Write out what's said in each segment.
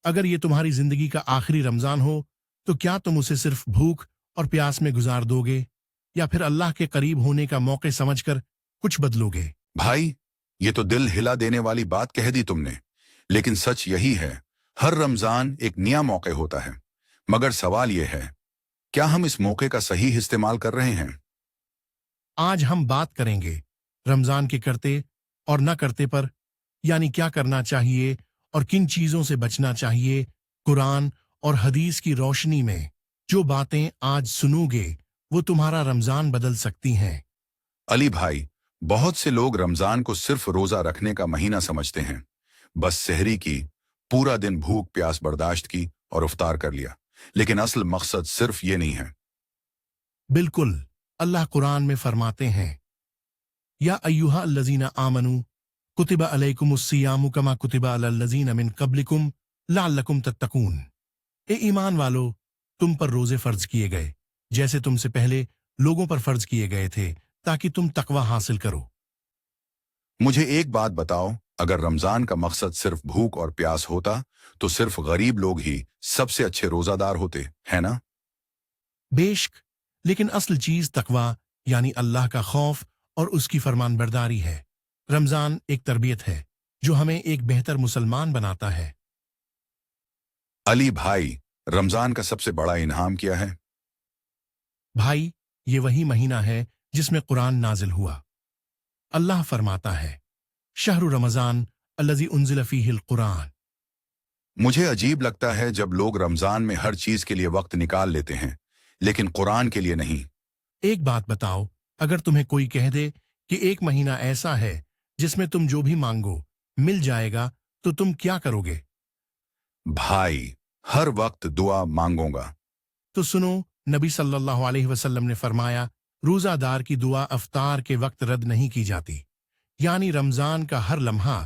अगर ये तुम्हारी जिंदगी का आखिरी रमजान हो तो क्या तुम उसे सिर्फ भूख और प्यास में गुजार दोगे या फिर अल्लाह के करीब होने का मौके समझकर कुछ बदलोगे? भाई, ये तो दिल हिला देने वाली बात कह दी तुमने, लेकिन सच यही है, हर रमजान एक नया मौका होता है। मगर सवाल यह है, क्या हम इस मौके का सही इस्तेमाल कर रहे हैं? आज हम बात करेंगे रमजान के करते और न करते पर, यानी क्या करना चाहिए और किन चीजों से बचना चाहिए। कुरान और हदीस की रोशनी में जो बातें आज सुनोगे वो तुम्हारा रमजान बदल सकती हैं। अली भाई, बहुत से लोग रमजान को सिर्फ रोजा रखने का महीना समझते हैं। बस सहरी की, पूरा दिन भूख प्यास बर्दाश्त की और इफ्तार कर लिया, लेकिन असल मकसद सिर्फ ये नहीं है। बिल्कुल, अल्लाह कुरान में फरमाते हैं, या अय्युहा अल्लज़ीना आमनू कुतिबा अलैकुमुस्सियामु कमा कुतिबा अलल्लज़ीना मिन क़ब्लिकुम लअल्लकुम तत्तकून। ए ईमान वालो, तुम पर रोजे फर्ज किए गए जैसे तुमसे पहले लोगों पर फर्ज किए गए थे, ताकि तुम तकवा हासिल करो। मुझे एक बात बताओ, अगर रमजान का मकसद सिर्फ भूख और प्यास होता तो सिर्फ गरीब लोग ही सबसे अच्छे रोजादार होते, है ना? बेशक, लेकिन असल चीज तकवा यानी अल्लाह का खौफ और उसकी फरमानबरदारी है। रमजान एक तरबियत है जो हमें एक बेहतर मुसलमान बनाता है। अली भाई, रमजान का सबसे बड़ा इनाम क्या है? भाई, ये वही महीना है जिसमें कुरान नाजिल हुआ। अल्लाह फरमाता है, शहरु रमजान अल्लज़ी उन्ज़िल फ़ीहिल कुरान। मुझे अजीब लगता है जब लोग रमजान में हर चीज के लिए वक्त निकाल लेते हैं, लेकिन कुरान के लिए नहीं। एक बात बताओ, अगर तुम्हें कोई कह दे कि एक महीना ऐसा है जिसमें तुम जो भी मांगो मिल जाएगा, तो तुम क्या करोगे? भाई, हर वक्त दुआ मांगूंगा। तो सुनो, नबी सल्लल्लाहु अलैहि वसल्लम ने फरमाया, रोजादार की दुआ अफ्तार के वक्त रद्द नहीं की जाती। यानी रमजान का हर लम्हा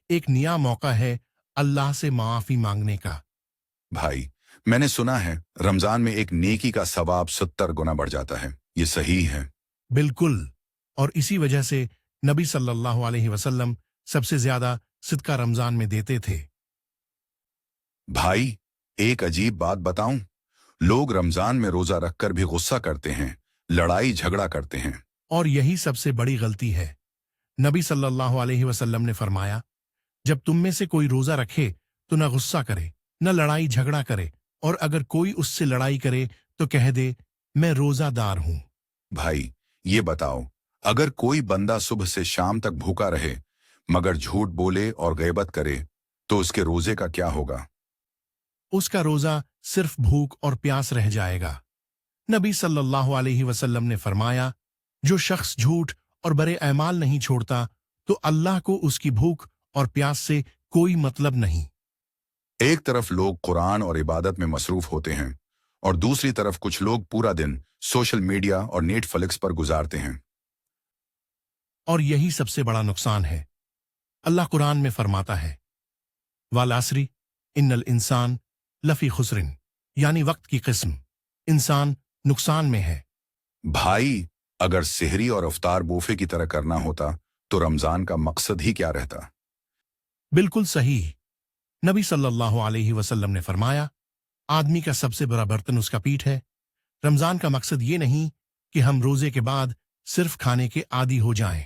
एक नया मौका है अल्लाह से माफी मांगने का। भाई, मैंने सुना है रमजान में एक नेकी का सवाब 70 गुना बढ़ जाता है, ये सही है? बिल्कुल, और इसी वजह से नबी सल्लल्लाहु अलैहि वसल्लम सबसे ज्यादा सिदका रमजान में देते थे। भाई, एक अजीब बात बताऊं, लोग रमजान में रोजा रखकर भी गुस्सा करते हैं, लड़ाई झगड़ा करते हैं। और यही सबसे बड़ी गलती है। नबी सल्लल्लाहु अलैहि वसल्लम ने फरमाया, जब तुम में से कोई रोजा रखे तो न गुस्सा करे, न लड़ाई झगड़ा करे, और अगर कोई उससे लड़ाई करे तो कह दे, मैं रोजादार हूं। भाई, ये बताओ, अगर कोई बंदा सुबह से शाम तक भूखा रहे मगर झूठ बोले और गैबत करे, तो उसके रोजे का क्या होगा? उसका रोजा सिर्फ भूख और प्यास रह जाएगा। नबी सल्लल्लाहु अलैहि वसल्लम ने फरमाया, जो शख्स झूठ और बरे ऐमाल नहीं छोड़ता तो अल्लाह को उसकी भूख और प्यास से कोई मतलब नहीं। एक तरफ लोग कुरान और इबादत में मसरूफ होते हैं और दूसरी तरफ कुछ लोग पूरा दिन सोशल मीडिया और नेटफ्लिक्स पर गुजारते हैं। और यही सबसे बड़ा नुकसान है। अल्लाह कुरान में फरमाता है, वाल असरी इन्नल इंसान लफी खुसरिन, यानी वक्त की किस्म, इंसान नुकसान में है। भाई, अगर सेहरी और इफ्तार बोफे की तरह करना होता तो रमजान का मकसद ही क्या रहता? बिल्कुल सही। नबी सल्लल्लाहु अलैहि वसल्लम ने फरमाया, आदमी का सबसे बड़ा बर्तन उसका पीठ है। रमजान का मकसद ये नहीं कि हम रोजे के बाद सिर्फ खाने के आदी हो जाएं।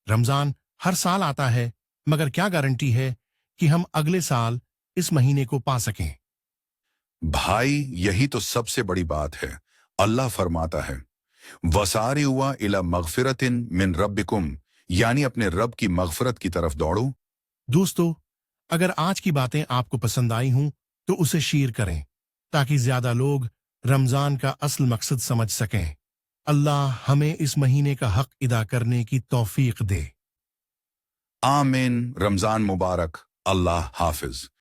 रमजान हर साल आता है, मगर क्या गारंटी है कि हम अगले साल इस महीने को पा सकें? भाई, यही तो सबसे बड़ी बात है। अल्लाह फरमाता है, वसारी हुआ इला मगफिरतिन मिन रब्बिकुम, यानी अपने रब की मगफरत की तरफ दौड़ो। दोस्तों, अगर आज की बातें आपको पसंद आई हों तो उसे शेयर करें ताकि ज्यादा लोग रमजान का असल मकसद समझ सकें। अल्लाह हमें इस महीने का हक अदा करने की तौफीक दे। आमीन। रमजान मुबारक। अल्लाह हाफिज।